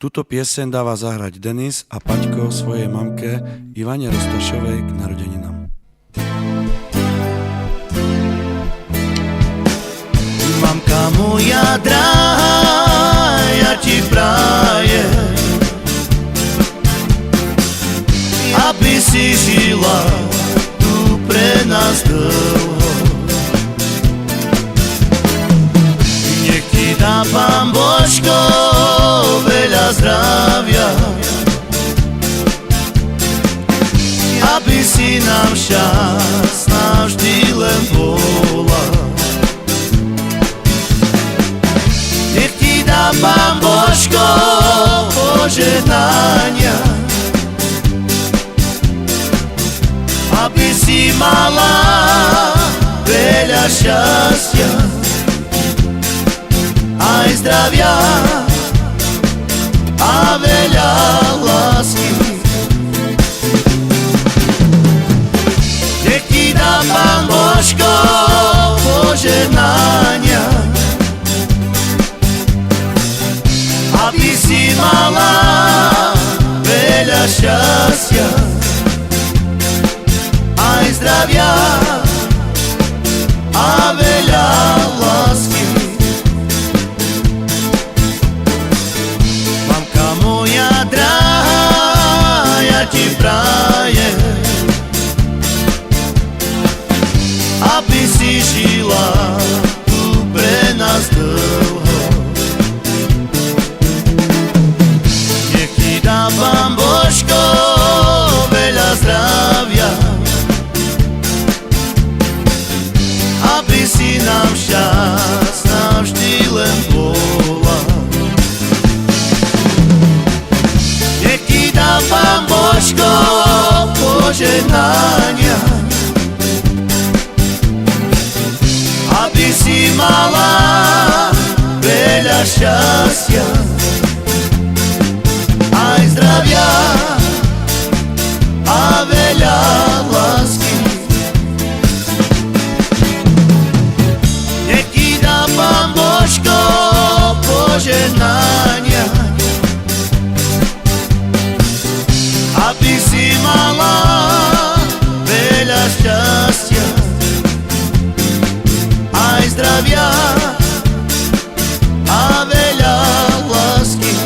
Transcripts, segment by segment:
Túto pieseň dáva zahrať Denis a Paťko svojej mamke Ivane Roztošovej k narodeninám. Mamka moja drahá, ja ti prajem, aby si žila tu pre nás dlho. Nech ti dá Pán Božko veľa zdravia, aby si nám šťastná vždy len bola. Nech ti dá Pán Božko požehnania, aby si mala veľa šťastia aj zdravia a veľa lásky. Nech ti dá Pán Božko požehnania, aby si mala veľa šťastia aj zdravia a veľa lásky. Mamka moja drahá, ja ti prajem, aby si žila tu pre nás dlho. Nech ti dá Pán Božko veľa zdravia, aby si nám šťastná vždy len bola. Nech ti dá Pán Božko požehnania, aby si mala veľa šťastia aj zdravia a veľa lásky. Nech ti dá Pán Božko požehnania, aby si mala veľa šťastia aj zdravia a veľa lásky.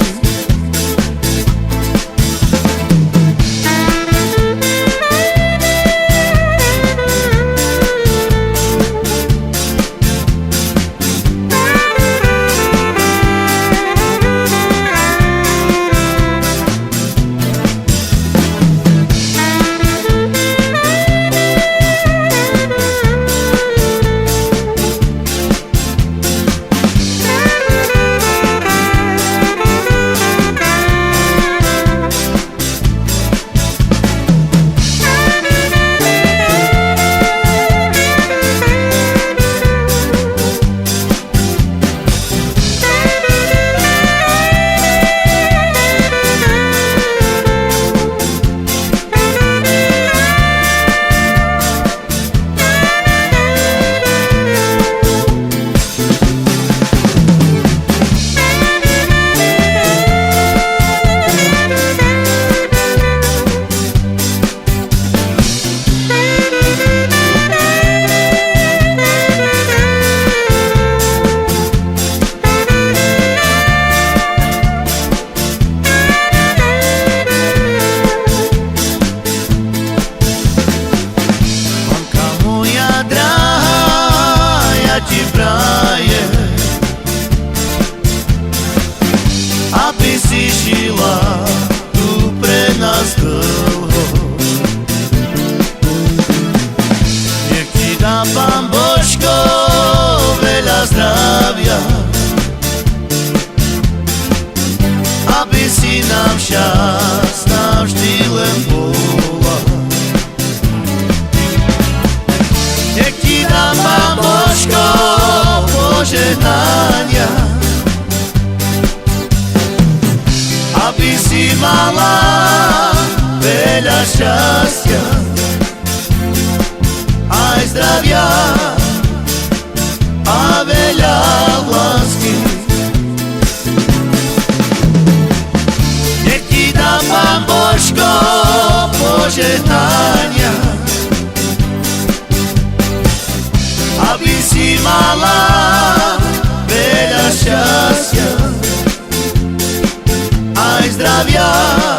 Aby si žila tu pre nás dlho. Nech ti dá Pán Božko veľa zdravia, aby si nám šťastná vždy len bola. Nech ti dá Pán Božko požehnania, aby si mala veľa šťastia aj zdravia a veľa lásky. požehnania, aby si mala veľa šťastia aj zdravia.